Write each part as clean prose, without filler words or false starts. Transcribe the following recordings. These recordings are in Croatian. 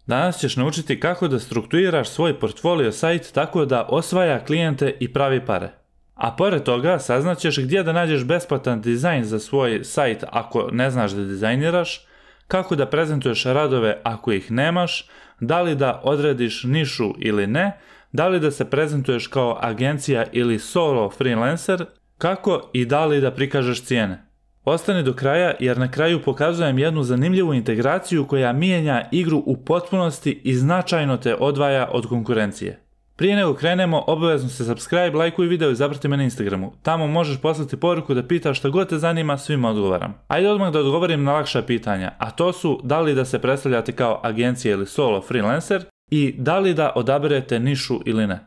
Danas ćeš naučiti kako da strukturiraš svoj portfolio sajt tako da osvaja klijente i pravi pare. A pored toga saznaćeš gdje da nađeš besplatan dizajn za svoj sajt ako ne znaš da dizajniraš, kako da prezentuješ radove ako ih nemaš, da li da odrediš nišu ili ne, da li da se prezentuješ kao agencija ili solo freelancer, kako i da li da prikažeš cijene. Ostani do kraja jer na kraju pokazujem jednu zanimljivu integraciju koja mijenja igru u potpunosti i značajno te odvaja od konkurencije. Prije nego krenemo, obavezno se subscribe, lajkuj video i zaprati me na Instagramu. Tamo možeš poslati poruku da pitaš šta god te zanima, svima odgovaram. Ajde odmah da odgovorim na lakša pitanja, a to su da li da se predstavljate kao agencija ili solo freelancer i da li da odaberete nišu ili ne.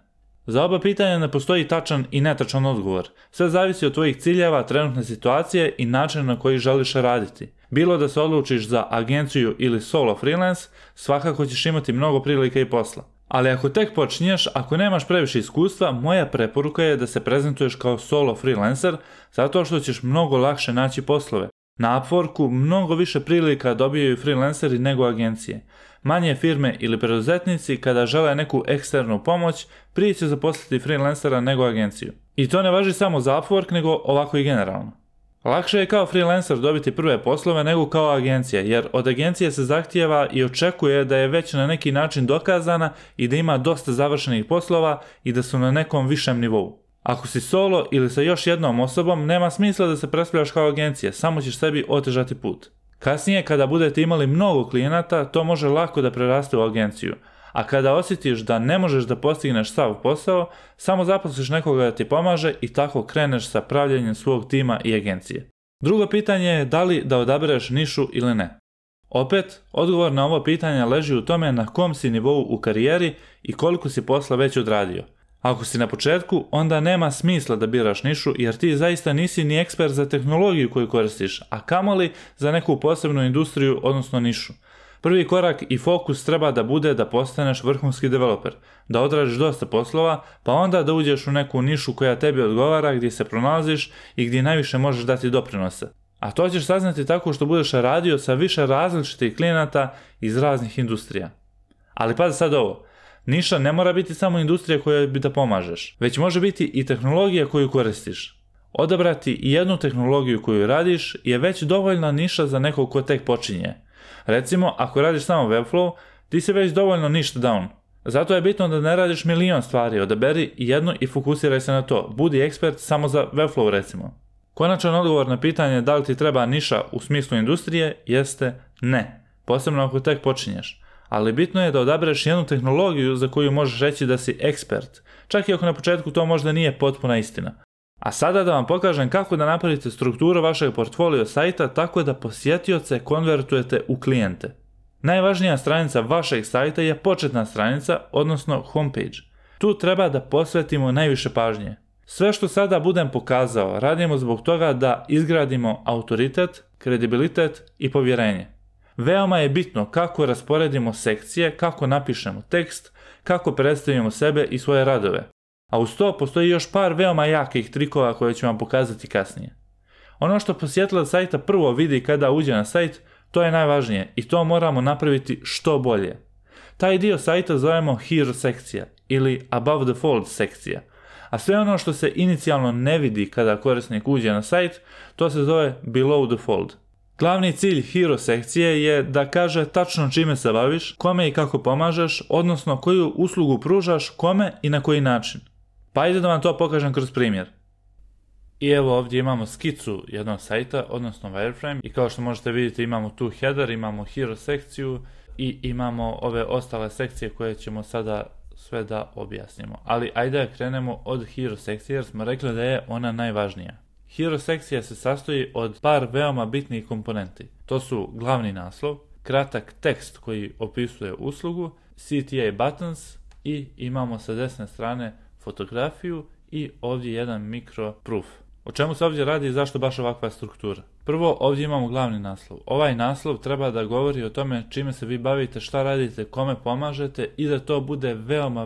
Za oba pitanja ne postoji tačan i netačan odgovor. Sve zavisi od tvojih ciljeva, trenutne situacije i načina na koji želiš raditi. Bilo da se odlučiš za agenciju ili solo freelance, svakako ćeš imati mnogo prilika i posla. Ali ako tek počinješ, ako nemaš previše iskustva, moja preporuka je da se prezentuješ kao solo freelancer zato što ćeš mnogo lakše naći poslove. Na Upworku mnogo više prilika dobijaju freelanceri nego agencije. Manje firme ili preduzetnici kada žele neku eksternu pomoć prije će zaposliti freelancera nego agenciju. I to ne važi samo za Upwork nego ovako i generalno. Lakše je kao freelancer dobiti prve poslove nego kao agencija jer od agencije se zahtijeva i očekuje da je već na neki način dokazana i da ima dosta završenih poslova i da su na nekom višem nivou. Ako si solo ili sa još jednom osobom, nema smisla da se predstavljaš kao agencija, samo ćeš sebi otežati put. Kasnije, kada budete imali mnogo klijenata, to može lako da preraste u agenciju. A kada osjetiš da ne možeš da postigneš sav posao, samo zaposliš nekoga da ti pomaže i tako kreneš sa pravljenjem svog tima i agencije. Drugo pitanje je da li da odabereš nišu ili ne. Opet, odgovor na ovo pitanje leži u tome na kom si nivou u karijeri i koliko si posla već odradio. Ako si na početku, onda nema smisla da biraš nišu jer ti zaista nisi ni ekspert za tehnologiju koju koristiš, a kamoli za neku posebnu industriju, odnosno nišu. Prvi korak i fokus treba da bude da postaneš vrhunski developer, da odradiš dosta poslova, pa onda da uđeš u neku nišu koja tebi odgovara, gdje se pronalaziš i gdje najviše možeš dati doprinose. A to ćeš saznati tako što budeš radio sa više različitih klijenata iz raznih industrija. Ali pazi sad ovo. Niša ne mora biti samo industrija kojoj bi da pomažeš, već može biti i tehnologija koju koristiš. Odabrati jednu tehnologiju koju radiš je već dovoljna niša za nekog ko tek počinje. Recimo, ako radiš samo Webflow, ti si već dovoljno niched down. Zato je bitno da ne radiš milion stvari, odaberi jednu i fokusiraj se na to. Budi ekspert samo za Webflow recimo. Konačan odgovor na pitanje da li ti treba niša u smislu industrije jeste ne, posebno ako tek počinješ. Ali bitno je da odabereš jednu tehnologiju za koju možeš reći da si ekspert, čak i ako na početku to možda nije potpuna istina. A sada da vam pokažem kako da napravite strukturu vašeg portfolio sajta tako da posjetioce konvertujete u klijente. Najvažnija stranica vašeg sajta je početna stranica, odnosno homepage. Tu treba da posvetimo najviše pažnje. Sve što sada budem pokazao radimo zbog toga da izgradimo autoritet, kredibilitet i povjerenje. Veoma je bitno kako rasporedimo sekcije, kako napišemo tekst, kako predstavimo sebe i svoje radove. A uz to postoji još par veoma jakih trikova koje ću vam pokazati kasnije. Ono što posjetilac sajta prvo vidi kada uđe na sajt, to je najvažnije i to moramo napraviti što bolje. Taj dio sajta zovemo hero sekcija ili above the fold sekcija, a sve ono što se inicijalno ne vidi kada korisnik uđe na sajt, to se zove below the fold. Glavni cilj hero sekcije je da kaže tačno čime se baviš, kome i kako pomažeš, odnosno koju uslugu pružaš, kome i na koji način. Pa ajde da vam to pokažem kroz primjer. I evo ovdje imamo skicu jednog sajta, odnosno wireframe, i kao što možete vidjeti imamo tu header, imamo hero sekciju i imamo ove ostale sekcije koje ćemo sada sve da objasnimo. Ali ajde da krenemo od hero sekcije jer smo rekli da je ona najvažnija. Hero sekcija se sastoji od par veoma bitnih komponenti. To su glavni naslov, kratak tekst koji opisuje uslugu, CTA buttons i imamo sa desne strane fotografiju i ovdje jedan mikro proof. O čemu se ovdje radi i zašto baš ovakva struktura? Prvo, ovdje imamo glavni naslov. Ovaj naslov treba da govori o tome čime se vi bavite, šta radite, kome pomažete i da to bude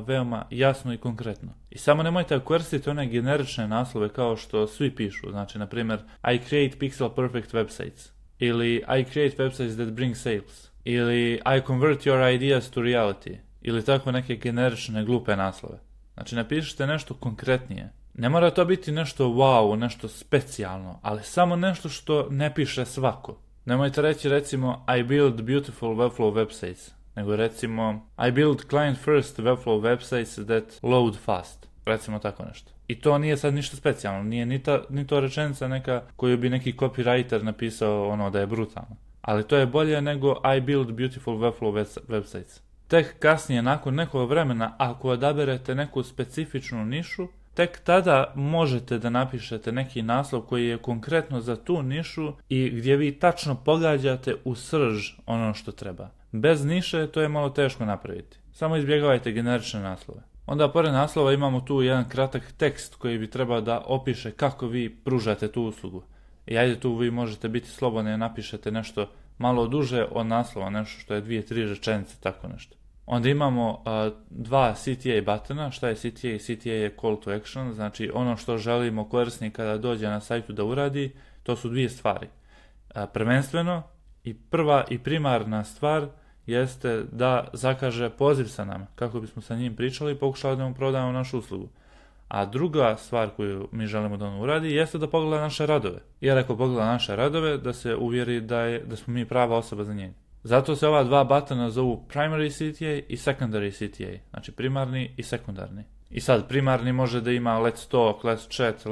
veoma jasno i konkretno. I samo nemojte koristiti one generične naslove kao što svi pišu, znači na primjer I create pixel perfect websites ili I create websites that bring sales ili I convert your ideas to reality, ili tako neke generične glupe naslove. Znači napišite nešto konkretnije. Ne mora to biti nešto wow, nešto specijalno, ali samo nešto što ne piše svako. Nemojte reći recimo I build beautiful Webflow websites, nego recimo I build client first Webflow websites that load fast. Recimo tako nešto. I to nije sad ništa specijalno, nije ni to rečenica neka koju bi neki copywriter napisao ono da je brutalno. Ali to je bolje nego I build beautiful Webflow websites. Tek kasnije, nakon nekog vremena, ako odaberete neku specifičnu nišu, tek tada možete da napišete neki naslov koji je konkretno za tu nišu i gdje vi tačno pogađate u srž ono što treba. Bez niše to je malo teško napraviti. Samo izbjegavajte generične naslove. Onda pored naslova imamo tu jedan kratak tekst koji bi trebao da opiše kako vi pružate tu uslugu. I ajde tu vi možete biti slobodni i napišete nešto malo duže od naslova, nešto što je 2-3 rečenice, tako nešto. Onda imamo dva CTA buttona. Šta je CTA? CTA je call to action, znači ono što želimo korisnik kada dođe na sajtu da uradi, to su dvije stvari. Prvenstveno i prva i primarna stvar jeste da zakaže poziv sa nama, kako bismo sa njim pričali i pokušali da mu prodamo našu uslugu. A druga stvar koju mi želimo da on uradi jeste da pogleda naše radove. Jer ako pogleda naše radove, da se uvjeri da smo mi prava osoba za njega. Zato se ova dva buttona zovu primary CTA i secondary CTA, znači primarni i sekundarni. I sad primarni može da ima let's talk, let's chat,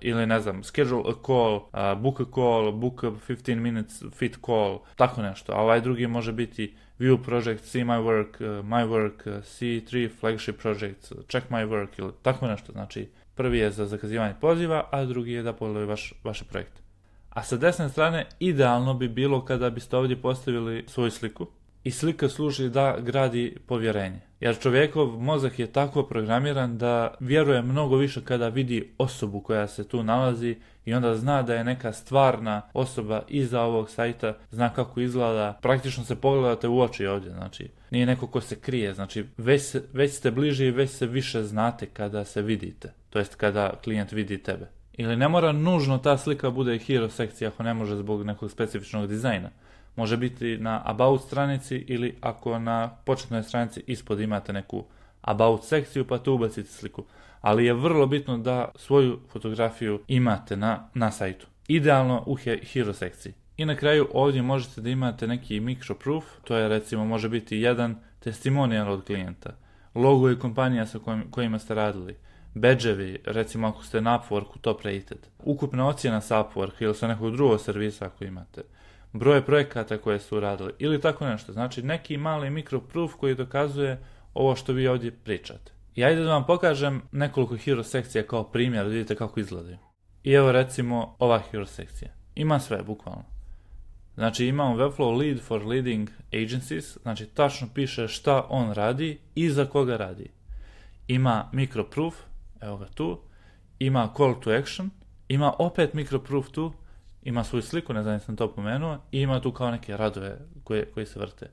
ili ne znam, schedule a call, book a 15 minutes fit call, tako nešto. A ovaj drugi može biti view project, see my work, see 3 flagship projects, check my work ili tako nešto. Znači prvi je za zakazivanje poziva, a drugi je da pogledaju vaše projekte. A sa desne strane idealno bi bilo kada biste ovdje postavili svoju sliku i slika služi da gradi povjerenje. Jer čovjekov mozak je tako programiran da vjeruje mnogo više kada vidi osobu koja se tu nalazi i onda zna da je neka stvarna osoba iza ovog sajta, zna kako izgleda, praktično se pogledate u oči ovdje, znači nije neko ko se krije, znači već ste bliži i već se više znate kada se vidite, to jest kada klijent vidi tebe. Ili ne mora nužno ta slika bude hero sekcija ako ne može zbog nekog specifičnog dizajna. Može biti na about stranici ili ako na početnoj stranici ispod imate neku about sekciju pa tu ubacite sliku. Ali je vrlo bitno da svoju fotografiju imate na sajtu. Idealno u hero sekciji. I na kraju ovdje možete da imate neki microproof, to je recimo može biti jedan testimonial od klijenta, logo i kompanija sa kojima ste radili, badge-evi, recimo ako ste na Upworku top rated, ukupna ocjena sa Upworka ili sa nekog drugog servisa ako imate, broje projekata koje su uradili ili tako nešto. Znači neki mali microproof koji dokazuje ovo što vi ovdje pričate. I ajde da vam pokažem nekoliko hero sekcija kao primjer, da vidite kako izgledaju. I evo recimo ova hero sekcija. Ima sve, bukvalno. Znači imamo Webflow lead for leading agencies, znači tačno piše šta on radi i za koga radi. Ima microproof, evo ga tu, ima call to action, ima opet microproof tu, ima svoju sliku, ne znam sam to pomenuo, i ima tu kao neke radove koji se vrte.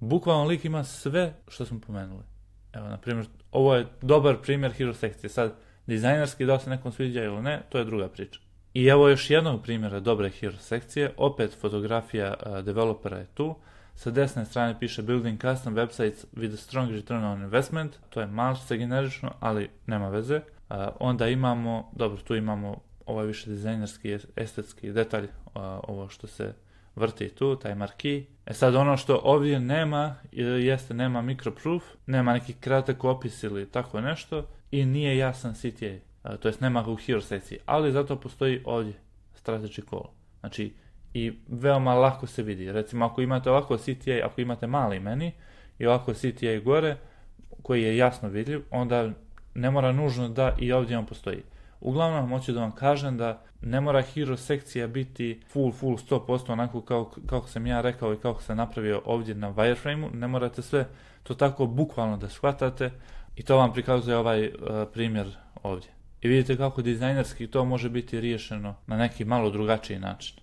Bukvalno lik ima sve što smo pomenuli. Evo, na primjer, ovo je dobar primjer hero sekcije. Sad, dizajnerski da se nekom sviđa ili ne, to je druga priča. I evo još jednog primjera dobre hero sekcije, opet fotografija developera je tu. Sa desne strane piše Building custom websites with a strong return on investment, to je malo se generično, ali nema veze. Onda imamo, dobro, tu imamo ovaj više dizajnerski, estetski detalj, ovo što se vrti tu, taj marquee. Sad ono što ovdje nema, nema microproof, nema neki kratak opis ili tako nešto i nije jasan CTA, to jest nema ga u hero sekciji, ali zato postoji ovdje strategy call. Znači, i veoma lako se vidi. Recimo, ako imate ovako CTA, ako imate mali meni i ovako CTA gore, koji je jasno vidljiv, onda ne mora nužno da i ovdje on postoji. Uglavnom, hoću da vam kažem da ne mora hero sekcija biti full 100% onako kako sam ja rekao i kako sam napravio ovdje na wireframe-u. Ne morate sve to tako bukvalno da shvatate i to vam prikazuje ovaj primjer ovdje. I vidite kako dizajnerski to može biti riješeno na neki malo drugačiji način.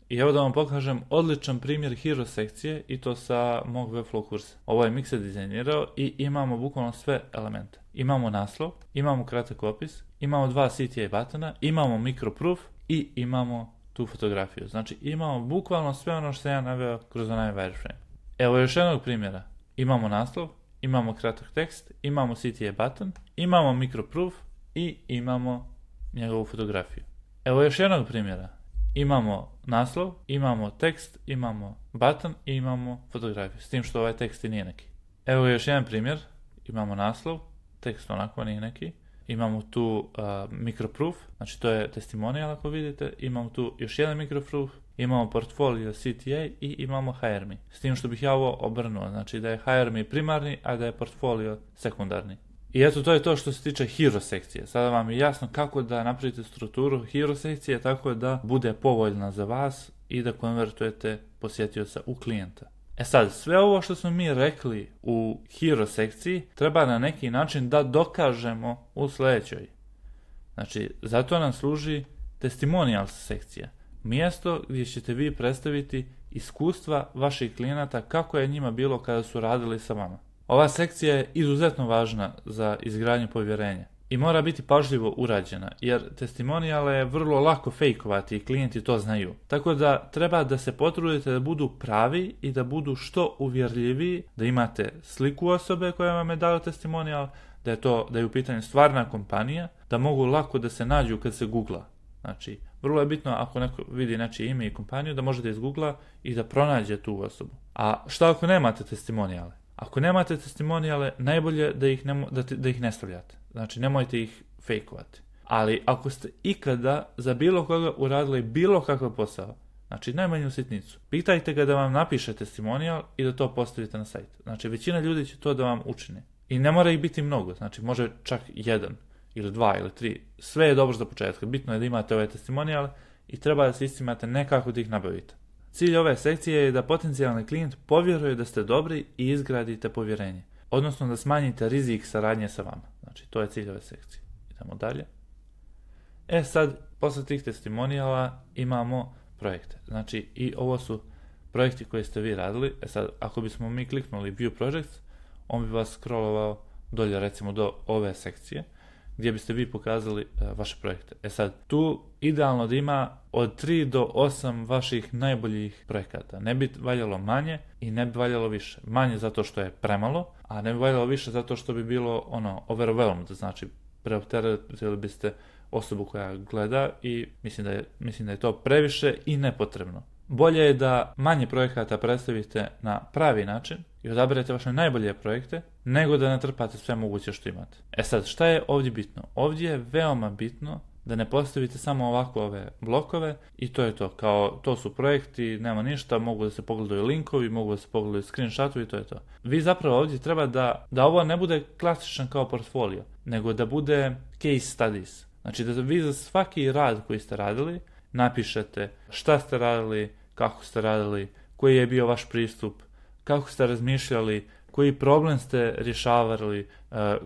I evo da vam pokažem odličan primjer hero sekcije i to sa mog Webflow kursa. Ovo je Mikse dizajnirao i imamo bukvalno sve elemente. Imamo naslov, imamo kratak opis, imamo dva CTA buttona, imamo microproof i imamo tu fotografiju. Znači imamo bukvalno sve ono što sam ja naveo kroz onaj wireframe. Evo još jednog primjera. Imamo naslov, imamo kratak tekst, imamo CTA button, imamo microproof i imamo njegovu fotografiju. Evo još jednog primjera. Imamo naslov, imamo tekst, imamo button i imamo fotografiju. S tim što ovaj tekst i nije neki. Evo još jedan primjer. Imamo naslov, tekst onako nije neki. Imamo tu microproof, znači to je testimonial ako vidite. Imamo tu još jedan microproof. Imamo portfolio CTA i imamo hire me. S tim što bih ja ovo obrnuo, znači da je hire me primarni, a da je portfolio sekundarni. I eto, to je to što se tiče hero sekcije. Sada vam je jasno kako da napravite strukturu hero sekcije tako da bude povoljna za vas i da konvertujete posjetioca u klijenta. E sad, sve ovo što smo mi rekli u hero sekciji treba na neki način da dokažemo u sljedećoj. Znači, zato nam služi testimonials sekcija. Mjesto gdje ćete vi predstaviti iskustva vaših klijenata kako je njima bilo kada su radili sa vama. Ova sekcija je izuzetno važna za izgradnju povjerenja i mora biti pažljivo urađena jer testimonijale je vrlo lako fejkovati i klijenti to znaju. Tako da treba da se potrudite da budu pravi i da budu što uvjerljiviji, da imate sliku osobe koja vam je dala testimonijal, da je u pitanju stvarna kompanija, da mogu lako da se nađu kad se googla. Znači, vrlo je bitno ako neko vidi nečije ime i kompaniju da možete izgoogla i da pronađe tu osobu. A šta ako nemate testimonijale? Ako nemate testimonijale, najbolje da ih ne stavljate. Znači, nemojte ih fejkovati. Ali ako ste ikada za bilo koga uradili bilo kakav posao, znači najmanju sitnicu, pitajte ga da vam napiše testimonijal i da to postavite na sajt. Znači, većina ljudi će to da vam učini. I ne mora ih biti mnogo, znači može čak jedan ili dva ili tri. Sve je dobro za početak. Bitno je da imate ove testimonijale i treba da se istimate nekako da ih nabavite. Cilj ove sekcije je da potencijalni klijent povjeruje da ste dobri i izgradite povjerenje. Odnosno da smanjite rizik saradnje sa vama. Znači, to je cilj ove sekcije. Idemo dalje. Sad, posle tih testimonijala imamo projekte. Znači, i ovo su projekti koje ste vi radili. Sad, ako bismo mi kliknuli View Projects, on bi vas scrollovao dolje, recimo, do ove sekcije, gdje biste vi pokazali vaše projekte. Sad, tu idealno da ima od 3 do 8 vaših najboljih projekata. Ne bi valjalo manje i ne bi valjalo više. Manje zato što je premalo, a ne bi valjalo više zato što bi bilo overwhelmed, znači preopteretili biste osobu koja gleda i mislim da je to previše i nepotrebno. Bolje je da manje projekata predstavite na pravi način i odaberete vaše najbolje projekte, nego da natrpate sve moguće što imate. Sad, šta je ovdje bitno? Ovdje je veoma bitno da ne postavite samo ovako ove blokove i to je to. Kao, to su projekti, nema ništa, mogu da se pogledaju linkovi, mogu da se pogledaju screenshotovi i to je to. Vi zapravo ovdje treba da ovo ne bude klasičan kao portfolio, nego da bude case studies. Znači da vi za svaki rad koji ste radili napišete šta ste radili, kako ste radili, koji je bio vaš pristup, kako ste razmišljali, koji problem ste rješavali,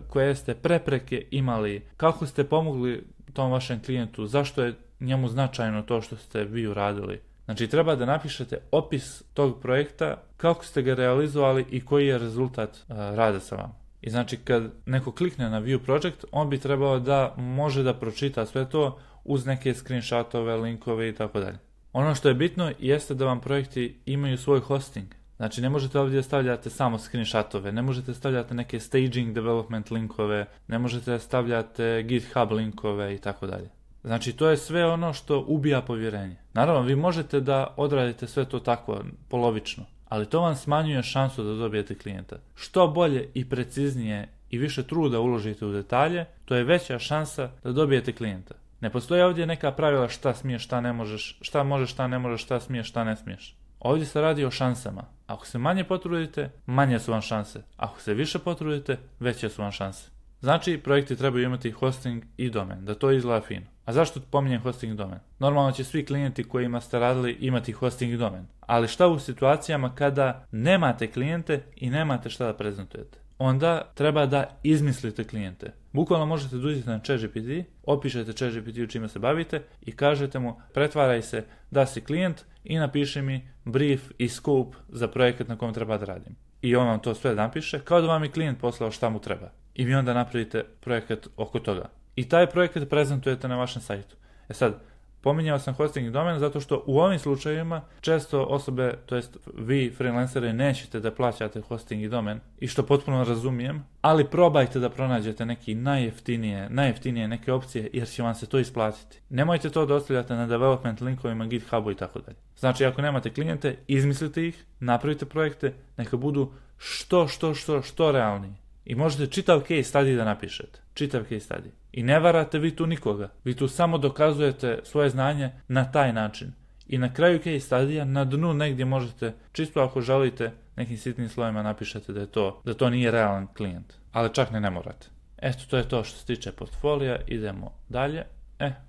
koje ste prepreke imali, kako ste pomogli tom vašem klijentu, zašto je njemu značajno to što ste vi uradili. Znači treba da napišete opis tog projekta, kako ste ga realizovali i koji je rezultat rada sa vama. I znači kad neko klikne na View Project, on bi trebao da može da pročita sve to uz neke screenshotove, linkove i tako dalje. Ono što je bitno jeste da vam projekti imaju svoj hosting. Znači ne možete ovdje stavljati samo screenshotove, ne možete stavljati neke staging development linkove, ne možete stavljati GitHub linkove i tako dalje. Znači to je sve ono što ubija povjerenje. Naravno vi možete da odradite sve to tako polovično, ali to vam smanjuje šansu da dobijete klijenta. Što bolje i preciznije i više truda uložite u detalje, to je veća šansa da dobijete klijenta. Ne postoje ovdje neka pravila šta smiješ, šta ne možeš, šta možeš, šta ne možeš, šta smiješ, šta ne smiješ. Ovdje se radi o šansama. Ako se manje potrudite, manje su vam šanse. Ako se više potrudite, veće su vam šanse. Znači, projekti trebaju imati hosting i domen, da to izgleda fino. A zašto pominjem hosting i domen? Normalno će svi klijenti kojima ste radili imati hosting i domen. Ali šta u situacijama kada nemate klijente i nemate šta da prezentujete? Onda treba da izmislite klijente. Bukvalno možete dođete na ChatGPT, opišete ChatGPT-u čime se bavite i kažete mu pretvaraj se da si klijent i napiši mi brief i scope za projekat na kojem treba da radim. I on vam to sve napiše kao da vam je klijent poslao šta mu treba. I vi onda napravite projekat oko toga. I taj projekat prezentujete na vašem sajtu. Sad, Pominjao sam hosting i domen zato što u ovim slučajevima često osobe, to jest vi freelanceri, nećete da plaćate hosting i domen, i što potpuno razumijem, ali probajte da pronađete neki najjeftinije neke opcije, jer će vam se to isplatiti. Nemojte to da ostavljate na development linkovima, GitHubu i tako dalje. Znači, ako nemate klijente, izmislite ih, napravite projekte, neka budu što realniji. I možete čitav case study da napišete. Čitav case study. I ne varate vi tu nikoga. Vi tu samo dokazujete svoje znanje na taj način. I na kraju case studija, na dnu negdje možete, čisto ako želite, nekim sitnim slovima napišete da to nije realan klijent. Ali čak ne morate. Eto, to je to što se tiče portfolija. Idemo dalje.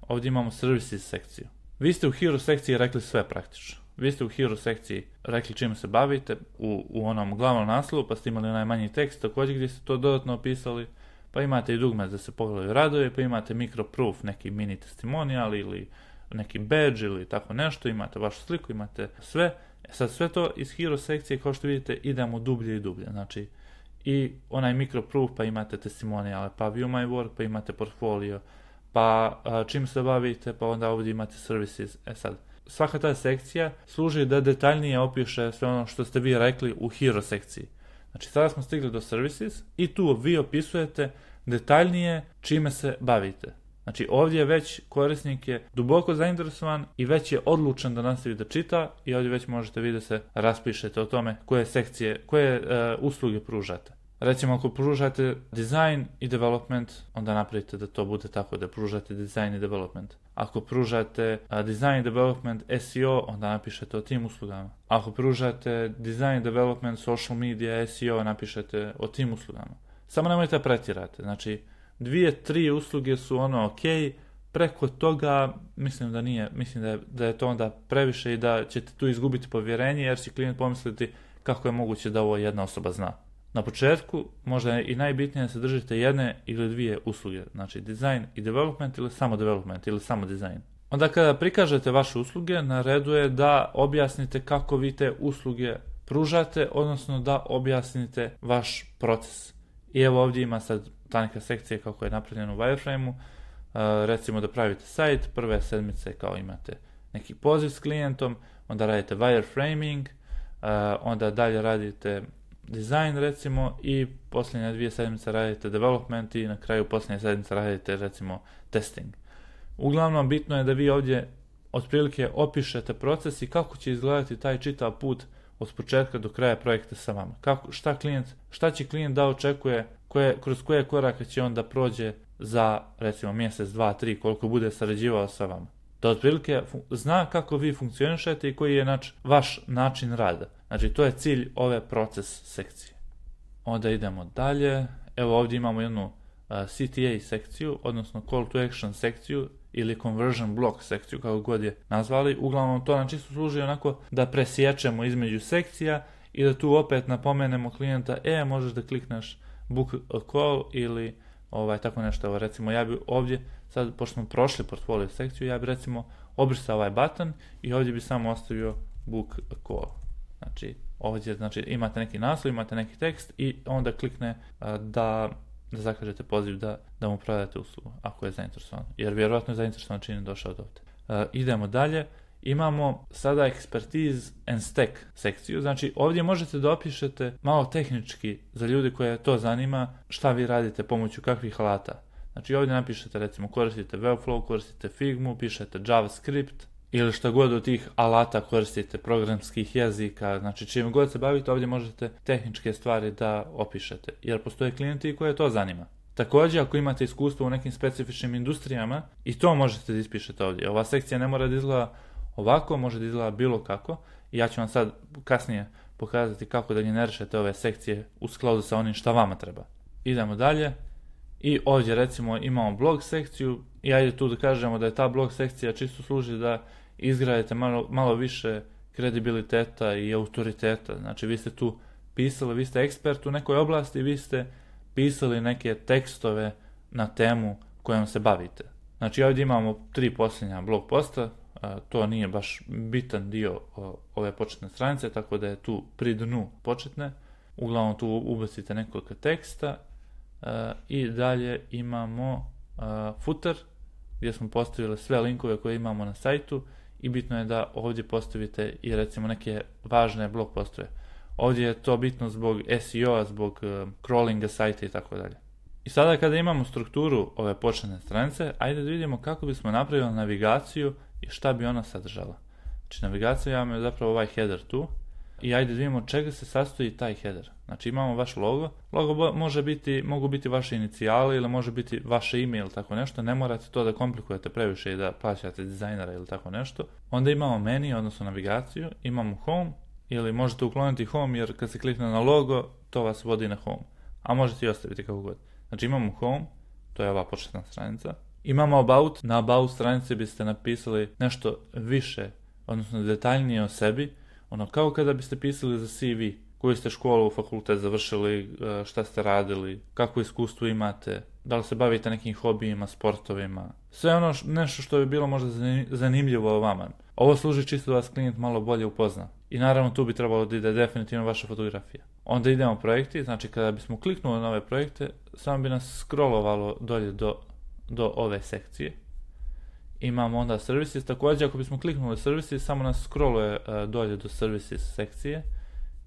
Ovdje imamo services sekciju. Vi ste u Hero sekciji rekli sve praktično. Vi ste u Hero sekciji rekli čime se bavite u onom glavnom naslovu, pa ste imali onaj manji tekst također gdje ste to dodatno opisali, pa imate i dugme da se pogledaju radove, pa imate microproof, neki mini testimonial ili neki badge ili tako nešto, imate vašu sliku, imate sve. Sad sve to iz Hero sekcije, kao što vidite, idemo dublje i dublje. Znači, i onaj microproof, pa imate testimoniale, pa view my work, pa imate portfolio, pa čim se bavite, pa onda ovdje imate services. Sad, svaka ta sekcija služi da detaljnije opiše sve ono što ste vi rekli u Hero sekciji. Znači, sada smo stigli do services i tu vi opisujete detaljnije čime se bavite. Znači, ovdje već korisnik je duboko zainteresovan i već je odlučen da nastavi da čita i ovdje već možete vidjeti da se raspišete o tome koje usluge pružate. Recimo, ako pružate design i development, onda napravite da to bude tako, da pružate design i development. Ako pružate design i development SEO, onda napišete o tim uslugama. Ako pružate design, development, social media, SEO, napišete o tim uslugama. Samo nemojte pretjerati. Znači, 2-3 usluge su ok, preko toga mislim da je to onda previše i da ćete tu izgubiti povjerenje, jer će klijent pomisliti kako je moguće da ovo jedna osoba zna. Na početku možda je i najbitnije da se držite jedne ili dvije usluge, znači design i development ili samo design. Onda kada prikažete vaše usluge, na redu je da objasnite kako vi te usluge pružate, odnosno da objasnite vaš proces. I evo ovdje ima sad ta neka sekcija kako je napravljeno u wireframe-u. Recimo da pravite sajt, prve sedmice kao imate neki poziv s klijentom, onda radite wireframing, onda dalje radite design recimo i posljednje 2 sedmice radite development i na kraju posljednje sedmice radite recimo testing. Uglavnom bitno je da vi ovdje otprilike opišete proces i kako će izgledati taj čitav put od početka do kraja projekta sa vama. Šta će klijent da očekuje, kroz koje korake će on da prođe za recimo mjesec, 2, 3, koliko bude sarađivao sa vama. Da otprilike zna kako vi funkcionišete i koji je vaš način rada. Znači, to je cilj ove proces sekcije. Onda idemo dalje. Evo ovdje imamo jednu CTA sekciju, odnosno Call to Action sekciju ili Conversion Block sekciju, kako god je nazvali. Uglavnom to nam čisto služi onako da presječemo između sekcija i da tu opet napomenemo klijenta, možeš da klikneš book a call ili tako nešto. Evo, recimo ja bi ovdje, sad pošto smo prošli portfolio sekciju, ja bi recimo obrisao ovaj button i ovdje bi samo ostavio book a call. Znači, ovdje imate neki naslov, imate neki tekst i onda klikne da zakažete poziv da mu prodate uslugu, ako je zainteresovan. Jer vjerojatno je zainteresovan čim je došao od ovdje. Idemo dalje. Imamo sada expertise and stack sekciju. Znači, ovdje možete da opišete malo tehnički za ljude koje to zanima šta vi radite pomoću kakvih alata. Znači, ovdje napišete recimo koristite Webflow, koristite Figma, pišete JavaScript ili šta god od tih alata koristite, programskih jezika. Znači, čim god se bavite, ovdje možete tehničke stvari da opišete, jer postoje klijenti koje to zanima. Također, ako imate iskustvo u nekim specifičnim industrijama, i to možete da ispišete ovdje. Ova sekcija ne mora da izgleda ovako, može da izgleda bilo kako. I ja ću vam sad kasnije pokazati kako da generišete ove sekcije u skladu sa onim šta vama treba. Idemo dalje. I ovdje recimo imamo blog sekciju i ajde tu da kažemo da je ta blog sekcija čisto služi da izgradite malo više kredibiliteta i autoriteta. Znači, vi ste tu pisali, vi ste ekspert u nekoj oblasti, vi ste pisali neke tekstove na temu kojom se bavite. Znači, ovdje imamo 3 posljednja blog posta, to nije baš bitan dio ove početne stranice, tako da je tu pri dnu početne. Uglavnom tu ubacite nekoliko teksta i dalje imamo footer, gdje smo postavili sve linkove koje imamo na sajtu i bitno je da ovdje postavite i recimo neke važne blog postove. Ovdje je to bitno zbog SEO-a, zbog crawlinga sajta i tako dalje. I sada kada imamo strukturu ove početne stranice, ajde da vidimo kako bismo napravili navigaciju i šta bi ona sadržala. Znači navigacija vam je zapravo ovaj header tu i ajde da vidimo čega se sastoji taj header. Znači imamo vaš logo, mogu biti vaše inicijali ili može biti vaše ime ili tako nešto, ne morate to da komplikujete previše i da plaćate dizajnera ili tako nešto. Onda imamo menu, odnosno navigaciju, imamo home ili možete ukloniti home jer kad se klikne na logo to vas vodi na home, a možete i ostaviti kako god. Znači imamo home, to je ova početna stranica. Imamo about, na about stranici biste napisali nešto više, odnosno detaljnije o sebi, ono kao kada biste pisali za CV, koju ste školu, fakultet završili, šta ste radili, kakvo iskustvo imate, da li se bavite nekim hobijima, sportovima, sve ono nešto što bi bilo možda zanimljivo o vama. Ovo služi čisto da vas klijent malo bolje upozna. I naravno tu bi trebalo da ide definitivno vaša fotografija. Onda idemo projekti, znači kada bismo kliknuli na ove projekte, samo bi nas scrollovalo dolje do ove sekcije. Imamo onda services, također ako bismo kliknuli services, samo nas scrolluje dolje do services sekcije.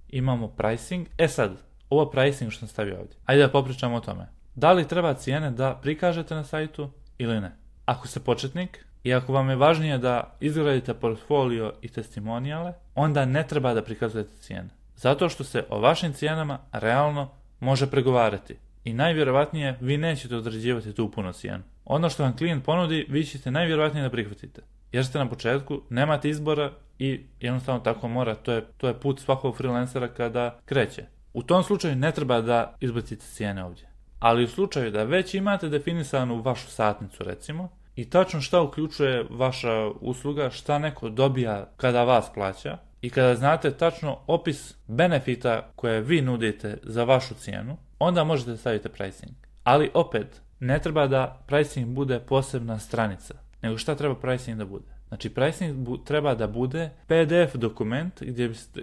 Imamo pricing, sad, ovo pricing što sam stavio ovdje. Ajde da popričamo o tome. Da li treba cijene da prikažete na sajtu ili ne? Ako ste početnik i ako vam je važnije da izgradite portfolio i testimonijale, onda ne treba da prikazujete cijene. Zato što se o vašim cijenama realno može pregovarati. I najvjerovatnije vi nećete određivati tu puno cijenu. Ono što vam klijent ponudi, vi ćete najvjerovatnije da prihvatite. Jer ste na početku, nemate izbora i jednostavno tako mora, to je put svakog freelancera kada kreće. U tom slučaju ne treba da izbacite cijene ovdje. Ali u slučaju da već imate definisanu vašu satnicu recimo i tačno šta uključuje vaša usluga, šta neko dobija kada vas plaća i kada znate tačno opis benefita koje vi nudite za vašu cijenu, onda možete staviti pricing. Ali opet, ne treba da pricing bude posebna stranica, nego šta treba pricing da bude? Znači pricing treba da bude PDF dokument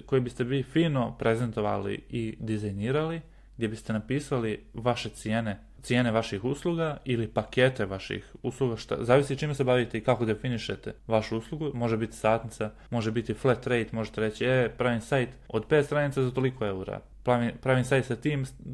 koji biste vi fino prezentovali i dizajnirali, gdje biste napisali vaše cijene vaših usluga ili pakete vaših usluga, zavisi čime se bavite i kako definišete vašu uslugu. Može biti satnica, može biti flat rate, možete reći pravim sajt od 5 stranica za toliko eura. Pravim sajt sa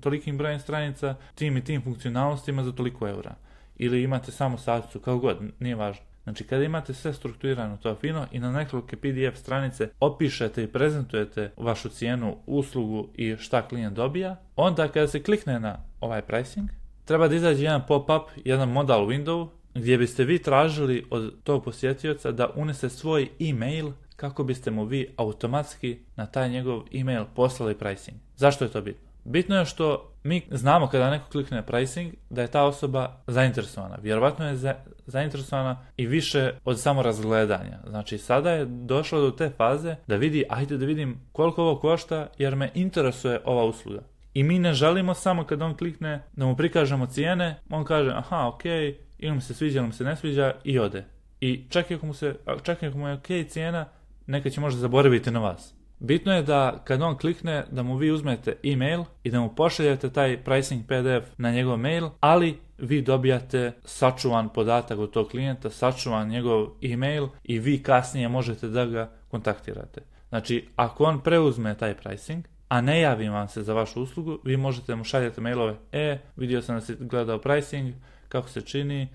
tolikim brojem stranica, tim i tim funkcionalnostima za toliko eura. Ili imate samo satnicu, kao god, nije važno. Znači kada imate sve strukturirano to fino i na nekoliko PDF stranice opišete i prezentujete vašu cijenu, uslugu i šta klijent dobija, onda kada se klikne na ovaj pricing, treba da izađe jedan pop-up, jedan modal window gdje biste vi tražili od tog posjetioca da unese svoj e-mail kako biste mu vi automatski na taj njegov e-mail poslali pricing. Zašto je to bitno? Bitno je što mi znamo kada neko klikne na pricing da je ta osoba zainteresovana. Vjerovatno je zainteresovana i više od samo razgledanja. Znači sada je došlo do te faze da vidi, ajde da vidim koliko ovo košta jer me interesuje ova usluga. I mi ne želimo samo kad on klikne da mu prikažemo cijene, on kaže aha ok, ili mi se sviđa ili mi se ne sviđa i ode. I čak i ako mu je ok cijena, neka će možda zaboraviti na vas. Bitno je da kad on klikne da mu vi uzmete e-mail i da mu pošaljete taj pricing PDF na njegov mail, ali vi dobijate sačuvan podatak od tog klijenta, sačuvan njegov e-mail i vi kasnije možete da ga kontaktirate. Znači, ako on preuzme taj pricing, a ne javi vam se za vašu uslugu, vi možete mu šaljati mailove, vidio sam da si gledao pricing, kako se čini,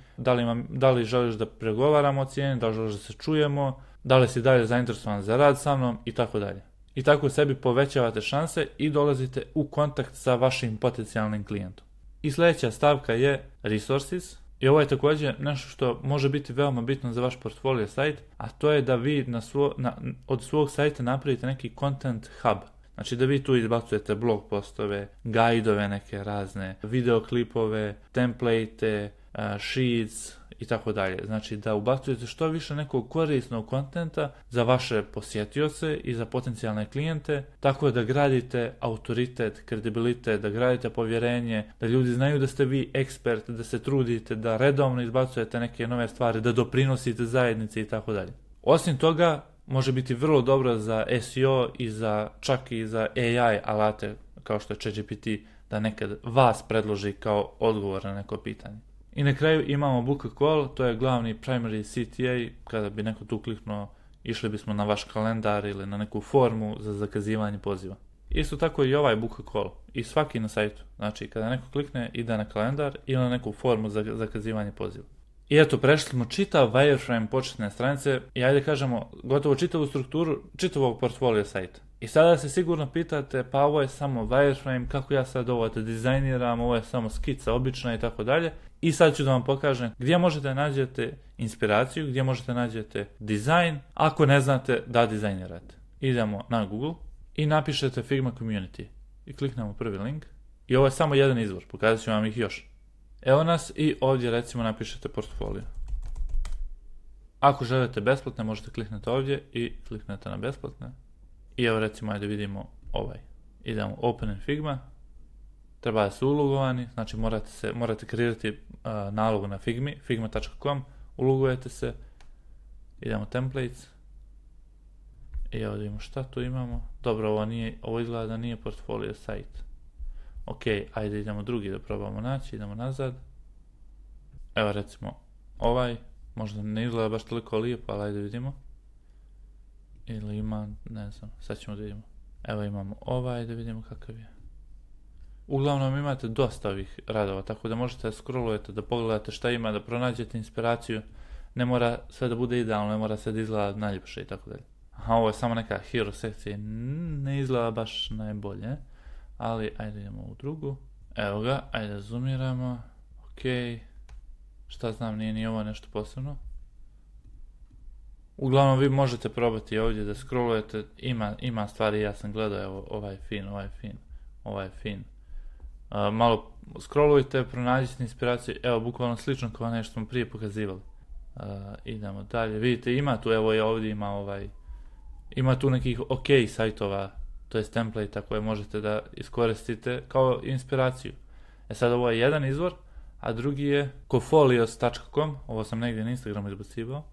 da li želiš da pregovaramo o cijeni, da li želiš da se čujemo, da li si dalje zainteresovan za rad sa mnom i tako dalje. I tako sebi povećavate šanse i dolazite u kontakt sa vašim potencijalnim klijentom. I sljedeća stavka je resources. I ovo je također nešto što može biti veoma bitno za vaš portfolio sajt, a to je da vi od svog sajta napravite neki content hub. Znači da vi tu izbacujete blog postove, gajdove neke razne, videoklipove, template, sheets i tako dalje. Znači da ubacujete što više nekog korisnog kontenta za vaše posjetioce i za potencijalne klijente, tako da gradite autoritet, kredibilitet, da gradite povjerenje, da ljudi znaju da ste vi ekspert, da se trudite, da redovno izbacujete neke nove stvari, da doprinosite zajednici i tako dalje. Osim toga, može biti vrlo dobro za SEO i čak i za AI alate kao što je ChatGPT, da nekad vas predloži kao odgovor na neko pitanje. I na kraju imamo book a call, to je glavni primary CTA, kada bi neko tu kliknuo, išli bismo na vaš kalendar ili na neku formu za zakazivanje poziva. Isto tako i ovaj book a call, i svaki na sajtu. Znači, kada neko klikne, ide na kalendar ili na neku formu za zakazivanje poziva. I eto, prešli smo čitav wireframe početne stranice i ajde kažemo gotovo čitavu strukturu čitavog portfolio sajta. I sada se sigurno pitate, pa ovo je samo wireframe, kako ja sad ovo da dizajniram, ovo je samo skica obična i tako dalje. I sad ću da vam pokažem gdje možete nađete inspiraciju, gdje možete nađete dizajn, ako ne znate da dizajnirate. Idemo na Google i napišete Figma Community i kliknemo prvi link. I ovo je samo jedan izvor, pokazat ću vam ih još. Evo nas i ovdje recimo napišete portfolio. Ako želite besplatne možete kliknuti ovdje i kliknete na besplatne. I evo recimo ajde vidimo ovaj. Idemo Open in Figma. Treba da su ulogovani, znači morate kreirati nalog na Figmi, figma.com, ulogujete se. Idemo Templates. I evo vidimo šta tu imamo. Dobro, ovo izgleda da nije portfolio sajt. Ok, ajde idemo drugi da probamo naći, idemo nazad. Evo recimo ovaj, možda ne izgleda baš toliko lijepo, ali ajde vidimo. Ili ima, ne znam, sad ćemo da vidimo. Evo imamo ovaj, da vidimo kakav je. Uglavnom imate dosta ovih radova, tako da možete da scrollujete, da pogledate šta ima, da pronađete inspiraciju. Ne mora sve da bude idealno, ne mora sve da izgleda najljepše i tako dalje. Aha, ovo je samo neka hero sekcija, ne izgleda baš najbolje. Ali, ajde idemo u drugu. Evo ga, ajde zoomiramo. Ok. Šta znam, nije ni ovo nešto posebno. Uglavnom, vi možete probati ovdje da scrollujete. Ima stvari, ja sam gledao, evo, ovaj fin. Malo scrollujte, pronađite inspiraciju. Evo, bukvalno slično kao nešto smo prije pokazivali. Idemo dalje. Vidite, ima tu, evo je ovdje ima tu nekih ok sajtova, to je template koje možete da iskoristite kao inspiraciju. Sad ovo je jedan izvor, a drugi je cofolios.com, ovo sam negdje na Instagramu izbacivao.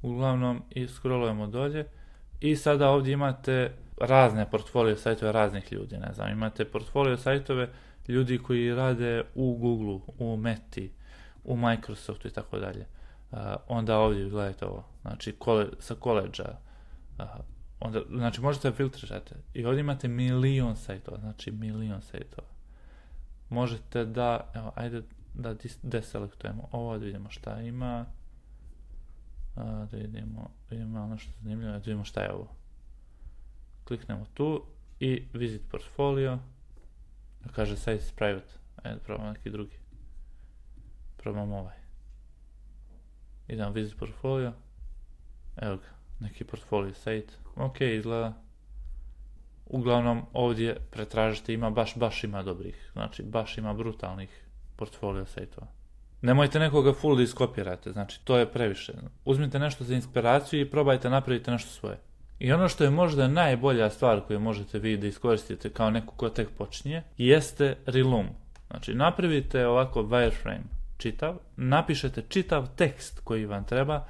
Uglavnom i scrollujemo dolje i sada ovdje imate razne portfolio sajtove raznih ljudi, ne znam, imate portfolio sajtove ljudi koji rade u Google, u Meti, u Microsoftu i tako dalje. Onda ovdje gledajte ovo, znači sa koleđa, onda, znači možete filtrirati i ovdje imate milion sajtova, znači milion sajtova. Možete da, evo, ajde da deselektujemo ovo, da vidimo šta ima, da vidimo ono što je zanimljivo, da vidimo šta je ovo. Kliknemo tu i visit portfolio, kaže site is private, ajde probamo neki drugi, probamo ovaj. Idemo visit portfolio, evo ga, neki portfolio site, ok izgleda. Uglavnom ovdje pretražite, ima baš ima dobrih, znači baš ima brutalnih portfolio sajtova. Nemojte nekoga full da iskopirate, znači to je previše. Uzmite nešto za inspiraciju i probajte napraviti nešto svoje. I ono što je možda najbolja stvar koju možete vi da iskoristite kao neko ko tek počinje, jeste Reloom. Znači napravite ovako wireframe čitav, napišete čitav tekst koji vam treba,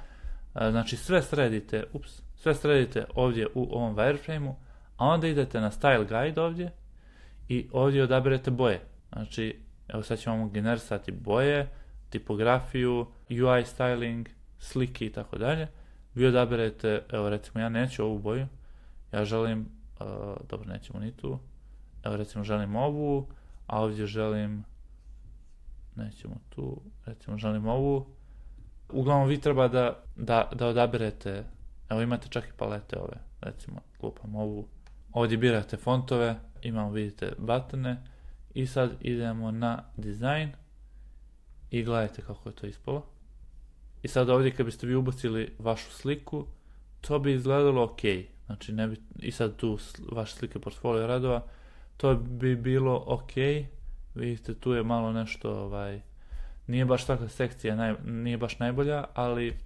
znači sve sredite ovdje u ovom wireframe-u, a onda idete na Style Guide ovdje i ovdje odaberete boje. Znači, evo sad ćemo generisati boje, tipografiju, UI styling, slike i tako dalje. Vi odaberete, evo recimo ja neću ovu boju, ja želim, dobro nećemo ni tu, evo recimo želim ovu, a ovdje želim, nećemo tu, recimo želim ovu. Uglavnom vi treba da odaberete, evo imate čak i palete ove, recimo lupam ovu. Ovdje birate fontove, imamo vidite batone i sad idemo na dizajn i gledajte kako je to ispalo. I sad ovdje kad biste vi ubacili vašu sliku, to bi izgledalo ok, znači ne bi, i sad tu vaše slike portfolio radova, to bi bilo ok, vidite tu je malo nešto, nije baš takva sekcija, nije baš najbolja, ali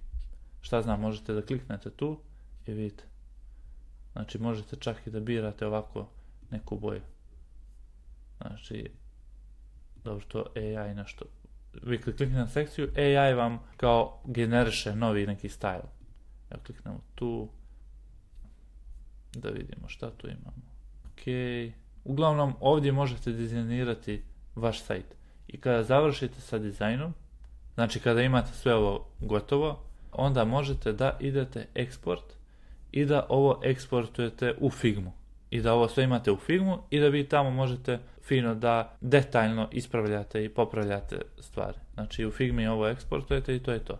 šta znam, možete da kliknete tu i vidite. Znači možete čak i da birate ovako neku boju. Znači, dobro, to AI nešto. Vi kliknete na sekciju, AI vam kao generiše novi neki style. Evo kliknemo tu. Da vidimo šta tu imamo. Ok. Uglavnom ovdje možete dizajnirati vaš sajt. I kada završite sa dizajnom, Znači kada imate sve ovo gotovo, onda možete da idete export i da ovo eksportujete u Figmu. I da ovo sve imate u Figmu i da vi tamo možete fino da detaljno ispravljate i popravljate stvari. Znači u Figmi ovo eksportujete i to je to.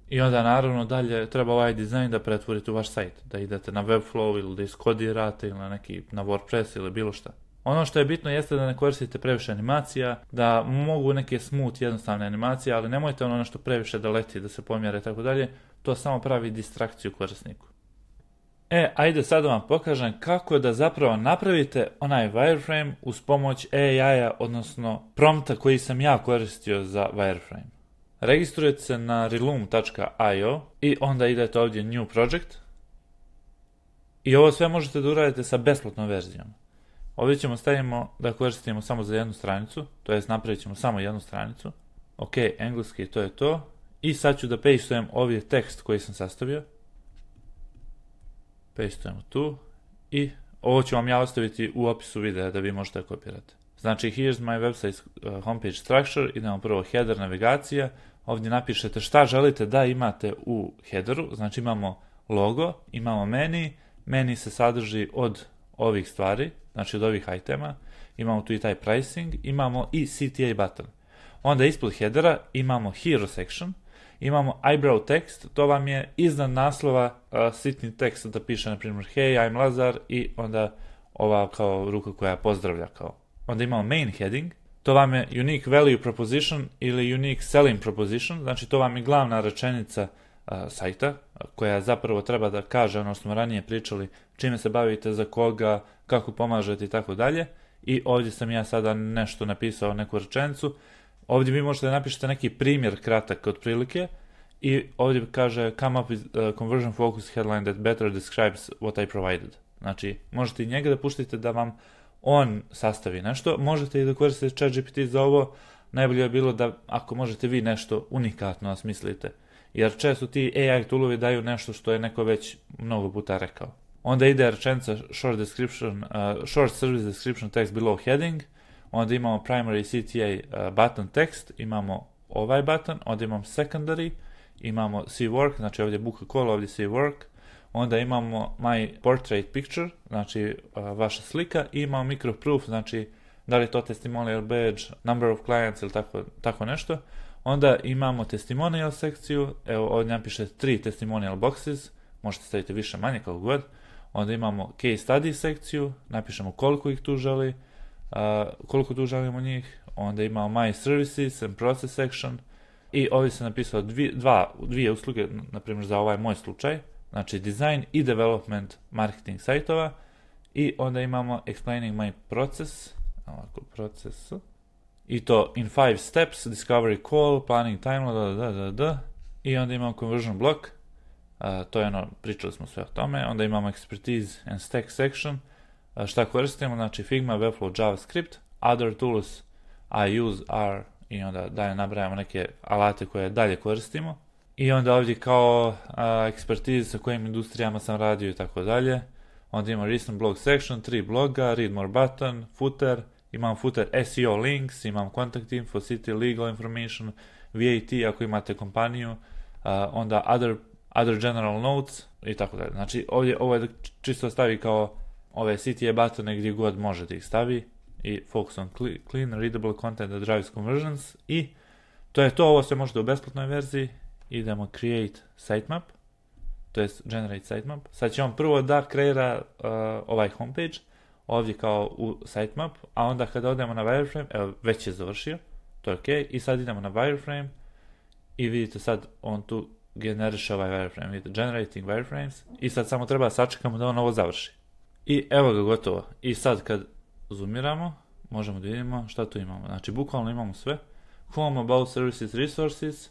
I onda naravno dalje treba ovaj dizajn da pretvorite u vaš sajt. Da idete na Webflow ili da iskodirate ili na WordPress ili bilo šta. Ono što je bitno jeste da ne koristite previše animacija, da mogu neke smooth jednostavne animacije, ali nemojte ono nešto previše da leti, da se pomjera i tako dalje. To samo pravi distrakciju korisniku. Ajde sad da vam pokažem kako da zapravo napravite onaj wireframe uz pomoć AI-a, odnosno prompta koji sam ja koristio za wireframe. Registrujete se na reloom.io i onda idete ovdje New Project. I ovo sve možete da uradite sa besplatnom verzijom. Ovdje ćemo stavimo da koristimo samo za jednu stranicu, to jest napravit ćemo samo jednu stranicu. Ok, engleski, to je to. I sad ću da pastujem ovdje tekst koji sam sastavio. Pastujemo tu i ovo ću vam ja ostaviti u opisu videa da vi možete kopirati. Znači, here's my website homepage structure, idemo prvo header, navigacija, ovdje napišete šta želite da imate u headeru, znači imamo logo, imamo meni se sadrži od ovih stvari, znači od ovih itema, imamo tu i taj pricing, imamo i CTA button. Onda ispod headera imamo hero section, imamo eyebrow text, to vam je iznad naslova sitni tekst da piše na primjer hey, I'm Lazar i onda ova kao ruka koja pozdravlja kao. Onda imamo main heading, to vam je unique value proposition ili unique selling proposition, znači to vam je glavna rečenica sajta koja zapravo treba da kaže ono što smo ranije pričali, čime se bavite, za koga, kako pomažete i tako dalje. I ovdje sam ja sada nešto napisao, neku rečenicu. Ovdje vi možete da napišete neki primjer kratak otprilike i ovdje kaže come up with a conversion focus headline that better describes what I provided. Znači možete i njega da puštite da vam on sastavi nešto, možete i da koristite ChatGPT za ovo, najbolje je bilo da ako možete vi nešto unikatno osmislite, jer često ti AI toolovi daju nešto što je neko već mnogo puta rekao. Onda ide rečenica short service description text below heading, onda imamo primary CTA button text, imamo ovaj button, onda imamo secondary, imamo see work, znači ovdje book a call, ovdje see work, onda imamo my portrait picture, znači vaša slika, i imamo micro proof, znači da li je to testimonial badge, number of clients ili tako nešto. Onda imamo testimonial sekciju, evo ovdje napiše 3 testimonial boxes, možete staviti više manje kako god. Onda imamo case study sekciju, napišemo koliko ih tu želi, koliko tu želimo njih. Onda imamo my services and process section i ovdje sam napisao dvije usluge, na primjer za ovaj moj slučaj, znači design i development marketing sajtova. I onda imamo explaining my process, ovako proces, i to in 5 steps, discovery call, planning timeline, i onda imamo conversion block, to je ono, pričali smo sve o tome. Onda imamo expertise and stack section, šta koristimo, znači Figma, Webflow, JavaScript, other tools I use are, i onda dalje nabrajamo neke alate koje dalje koristimo. I onda ovdje kao expertise sa kojim industrijama sam radio i tako dalje. Onda imamo recent blog section, 3 bloga, read more button, footer, imam footer SEO links, imam contact info, city, legal information, VAT ako imate kompaniju, onda other general notes i tako dalje. Znači ovdje ovo je čisto stavi kao ove CTA buttone gdje god možete ih stavi i focus on clean, readable content that drives conversions. I to je to, ovo se možete u besplatnoj verziji. Idemo create sitemap, to jest generate sitemap. Sad će on prvo da kreira ovaj homepage, ovdje kao u sitemap, a onda kada odemo na wireframe, evo već je završio, to je ok, i sad idemo na wireframe i vidite sad on tu generiše ovaj wireframe, vidite generating wireframes, i sad samo treba sačekamo da on ovo završi. I evo ga gotovo. I sad kad zoomiramo, možemo da vidimo šta tu imamo. Znači bukvalno imamo sve. Home, about, services, resources.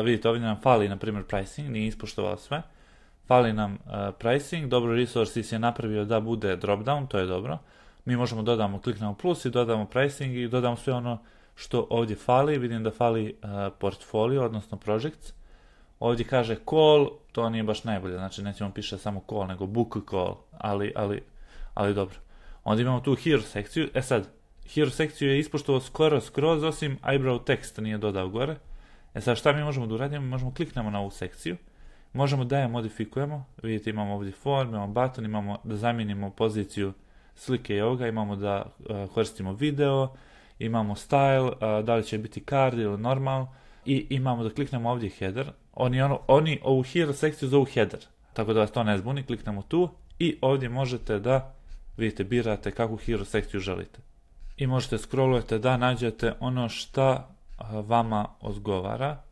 Vidite ovdje nam fali na primjer pricing, nije ispoštovao sve. Fali nam pricing, dobro resources je napravio da bude dropdown, to je dobro. Mi možemo dodamo, kliknemo plus i dodamo pricing i dodamo sve ono što ovdje fali. Vidim da fali portfolio, odnosno projects. Ovdje kaže call, to nije baš najbolje, znači nećemo piše samo call, nego book call, ali dobro. Onda imamo tu hero sekciju, sad, hero sekciju je ispoštovao skroz, osim eyebrow text nije dodao gore. E sad šta mi možemo da uradimo? Možemo kliknemo na ovu sekciju, možemo da je modifikujemo, vidite imamo ovdje form, imamo button, imamo da zamijenimo poziciju slike i ovoga, imamo da koristimo video, imamo style, da li će biti card ili normal, i imamo da kliknemo ovdje header. Oni ovu hero sekciju zovu header, tako da vas to ne zbuni, kliknemo tu i ovdje možete da, vidite, birate kakvu hero sekciju želite. I možete scrollujete da nađete ono šta vama odgovara,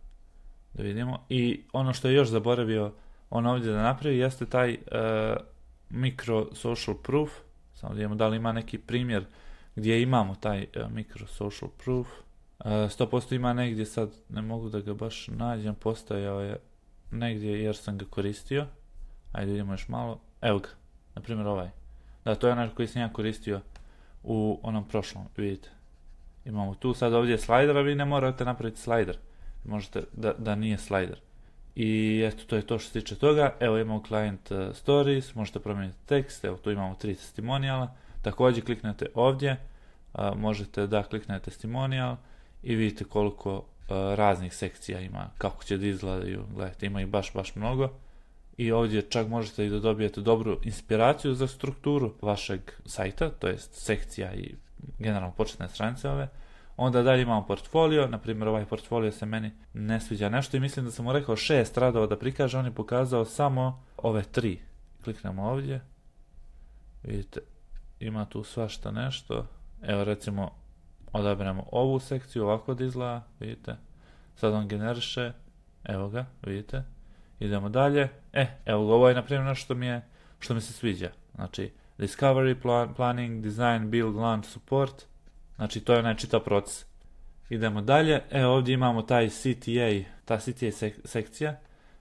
da vidimo. I ono što je još zaboravio on ovdje da napravi jeste taj micro social proof. Samo da vidimo da li ima neki primjer gdje imamo taj micro social proof. 100% ima negdje, sad ne mogu da ga baš nađem, postojao je negdje jer sam ga koristio. Ajde vidimo još malo, evo ga, na primjer ovaj. Da, to je onaj koji sam ja koristio u onom prošlom, vidite. Imamo tu, sad ovdje je slider, a vi ne morate napraviti slider. Možete da nije slider. I eto, to je to što se tiče toga. Evo imamo client stories, možete promijeniti tekst, evo tu imamo 3 testimonijala. Također kliknete ovdje, možete da kliknete testimonial i vidite koliko raznih sekcija ima, kako će da izgledaju, gledajte, ima ih baš mnogo. I ovdje čak možete i da dobijete dobru inspiraciju za strukturu vašeg sajta, to jest sekcija i generalno početne stranice ove. Onda dalje imamo portfolio, na primjer ovaj portfolio se meni ne sviđa nešto i mislim da sam mu rekao 6 radova da prikaže, on je pokazao samo ove 3. Kliknemo ovdje, vidite, ima tu svašta nešto. Evo recimo odaberemo ovu sekciju, ovako da izgleda, vidite. Sad on generiše, evo ga, vidite. Idemo dalje, evo ovo je na primjer nešto što mi se sviđa. Znači, discovery, planning, design, build, launch, support. Znači, to je onaj čitav proces. Idemo dalje, ovdje imamo taj ta CTA sekcija.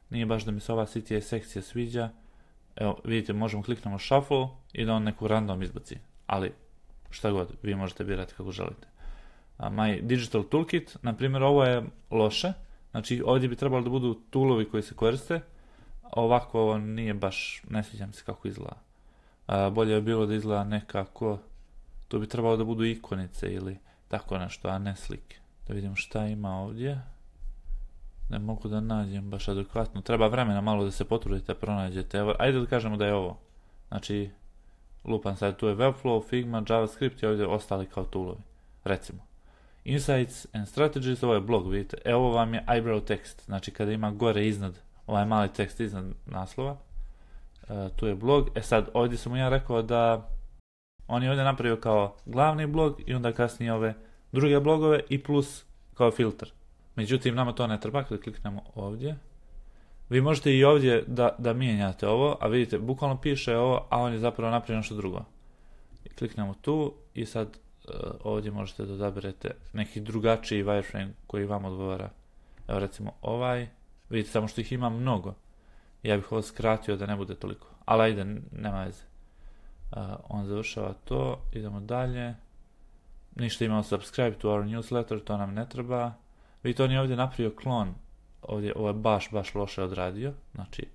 Nije baš da mi se ova CTA sekcija sviđa. Evo, vidite, možemo kliknemo shuffle i da on neku random izbaci. Ali, šta god, vi možete birati kako želite. My digital toolkit, na primjer, ovo je loše. Znači, ovdje bi trebalo da budu toolovi koji se koriste. Ovako, ovo nije baš, ne sviđam se kako izgleda. Bolje je bilo da izgleda nekako, tu bi trebalo da budu ikonice ili tako nešto, a ne slike. Da vidimo šta ima ovdje. Ne mogu da nađem baš adekvatno. Treba vremena malo da se potrudite, pronađete. Evo, ajde da kažemo da je ovo. Znači, lupan sad, tu je Webflow, Figma, JavaScript i ovdje ostali kao toolovi. Recimo. Insights and Strategies, ovo je blog, vidite. Evo vam je eyebrow tekst, znači kada ima gore iznad, ovaj mali tekst iznad naslova. Tu je blog. Sad, ovdje sam mu ja rekao da on je ovdje napravio kao glavni blog i onda kasnije ove druge blogove i plus kao filter. Međutim, nama to ne treba, kada kliknemo ovdje. Vi možete i ovdje da mijenjate ovo, a vidite, bukvalno piše ovo, a on je zapravo napravio nešto drugo. I kliknemo tu i sad ovdje možete da odaberete neki drugačiji wireframe koji vam odgovara. Evo recimo ovaj, vidite samo što ih ima mnogo. Ja bih ovo skratio da ne bude toliko, ali ajde, nema veze. On završava to, idemo dalje. Ništa, imamo subscribe to our newsletter, to nam ne treba. Vidite, on je ovdje napravio klon, ovdje ovo je baš loše odradio, znači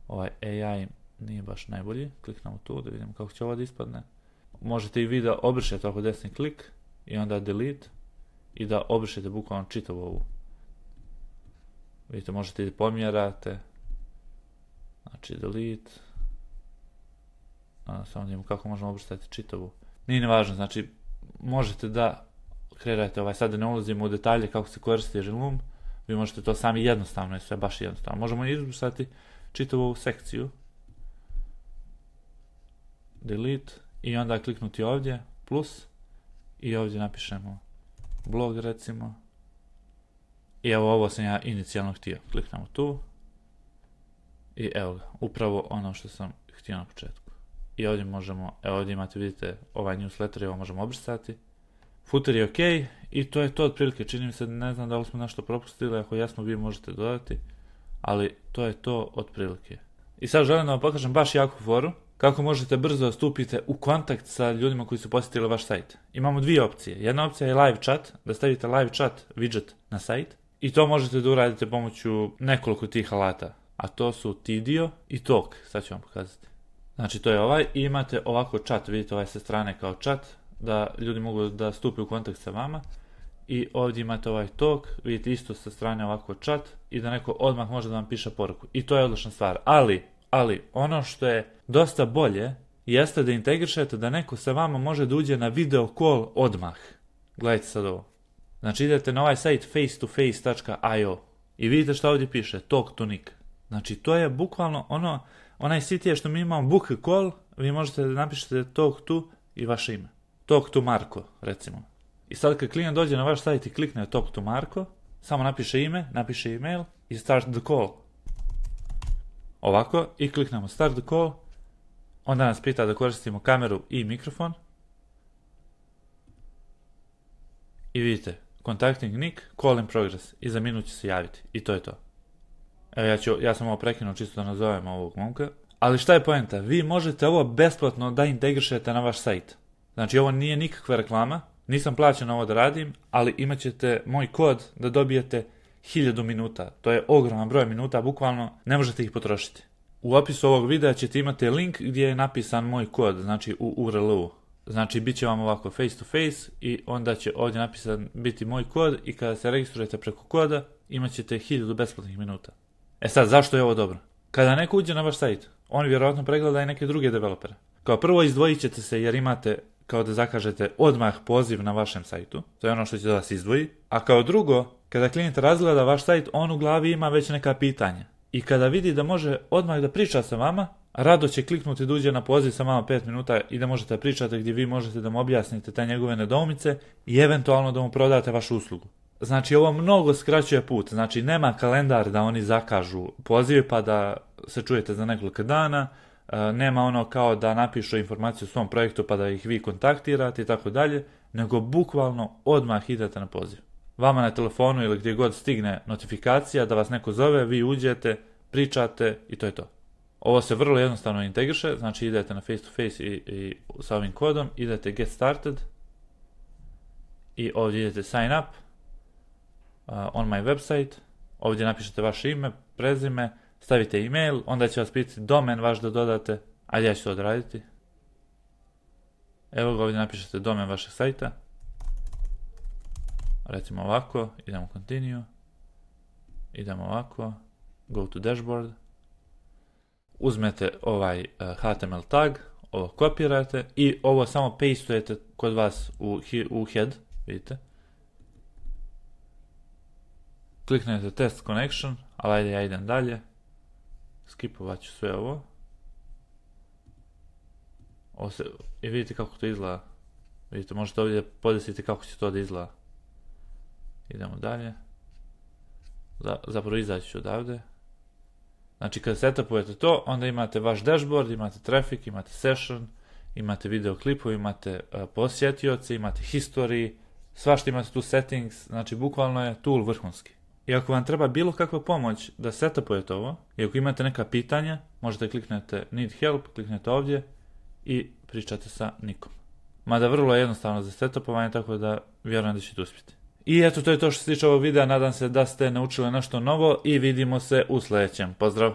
ovaj AI nije baš najbolji. Kliknemo tu da vidimo kako će ovo da ispadne. Možete i vi da obrišete oko desni klik i onda delete i da obrišete bukvalno čitavu ovu. Vidite, možete i da pomjerate. Znači delete. Samo vidimo kako možemo obrisati čitavu. Nije nevažno, znači možete da kreirate ovaj, sad da ne ulazimo u detalje kako se koristi Loom. Vi možete to sami jednostavno, sve baš jednostavno. Možemo izbrisati čitavu ovu sekciju. Delete. I onda kliknuti ovdje, plus, i ovdje napišemo blog recimo. I evo ovo sam ja inicijalno htio. Kliknemo tu. I evo ga, upravo ono što sam htio na početku. I ovdje možemo, evo ovdje imate, vidite, ovaj newsletter i ovo možemo obrisati. Footer je ok i to je to otprilike. Čini mi se, ne znam da li smo nešto propustili, ako jasno vi možete dodati. Ali to je to otprilike. I sad želim da vam pokažem baš jaku foru. Kako možete brzo stupiti u kontakt sa ljudima koji su posjetili vaš sajt. Imamo dvije opcije. Jedna opcija je live chat, da stavite live chat widget na sajt. I to možete da uradite pomoću nekoliko tih alata. A to su Tidio i Talk. Sad ću vam pokazati. Znači to je ovaj i imate ovako chat, vidite ovaj sa strane kao chat, da ljudi mogu da stupe u kontakt sa vama. i ovdje imate ovaj talk, vidite isto sa strane ovako chat i da neko odmah može da vam piše poruku. I to je odlična stvar. Ali, ono što je dosta bolje jeste da integrišete da neko sa vama može da uđe na video call odmah. Gledajte sad ovo. Znači idete na ovaj sajt face2face.io i vidite što ovdje piše, talk to Nick. Znači to je bukvalno onaj sit je što mi imamo book a call, vi možete da napišete talk to i vaše ime. Talk to Marko, recimo. I sad kad klijent dođe na vaš sajt i klikne talk to Marko, samo napiše ime, napiše email i start the call. Ovako, i kliknemo start the call, onda nas pita da koristimo kameru i mikrofon. I vidite, contacting Nick, call in progress, i za minut će se javiti. I to je to. Evo ja sam ovo prekinuo čisto da nazovem ovog momka. Ali šta je poenta? Vi možete ovo besplatno da integrišete na vaš sajt. Znači ovo nije nikakva reklama, nisam plaćen ovo da radim, ali imat ćete moj kod da dobijete 1000 minuta. To je ogroman broj minuta, bukvalno ne možete ih potrošiti. U opisu ovog videa ćete imati link gdje je napisan moj kod, znači u URL-u. Znači bit će vam ovako face to face i onda će ovdje napisan biti moj kod i kada se registrujete preko koda imat ćete 1000 besplatnih minuta. E sad, zašto je ovo dobro? Kada neko uđe na vaš sajt, on vjerojatno pregleda i neke druge developere. Kao prvo izdvojit ćete se jer imate, kao da zakažete, odmah poziv na vašem sajtu. To je ono što će da vas izdvoji. A kao drugo, kada klijent razgleda vaš sajt, on u glavi ima već neka pitanja. I kada vidi da može odmah da priča sa vama, rado će kliknuti da uđe na poziv sa vama 5 minuta i da možete pričati gdje vi možete da mu objasnite te njegove nedoumice i eventualno da mu prodate vašu uslugu. Znači ovo mnogo skraćuje put, znači nema kalendar da oni zakažu poziv pa da se čujete za nekoliko dana, nema ono kao da napišu informaciju o svom projektu pa da ih vi kontaktirate i tako dalje, nego bukvalno odmah idete na poziv. Vama na telefonu ili gdje god stigne notifikacija da vas neko zove, vi uđete, pričate i to je to. Ovo se vrlo jednostavno integriše, znači idete na face to face i sa ovim kodom, idete get started i ovdje idete sign up on my website, ovdje napišete vaše ime, prezime, stavite email, onda će vas pitati domen vaš da dodate, ajde ja ću to odraditi. Evo ga, ovdje napišete domen vašeg sajta, recimo ovako, idemo continue, idemo ovako, go to dashboard, uzmete ovaj HTML tag, ovo kopirate i ovo samo pastujete kod vas u head, vidite. Kliknete test connection, ali ajde ja idem dalje. Skipovat ću sve ovo. I vidite kako to izgleda. Vidite, možete ovdje podesiti kako će to da izgleda. Idemo dalje. Zapravo izaći ću odavde. Znači kad setupujete to, onda imate vaš dashboard, imate traffic, imate session, imate video klipove, imate posjetioce, imate history, svašta imate tu settings, znači bukvalno je tool vrhunski. I ako vam treba bilo kakva pomoć da setupujete ovo, i ako imate neka pitanja, možete kliknete need help, kliknete ovdje i pričate sa Nikom. Mada vrlo je jednostavno za setupovanje, tako da vjerujem da ćete uspjeti. I eto, to je to što se tiče ovog videa, nadam se da ste naučili nešto novo i vidimo se u sljedećem. Pozdrav!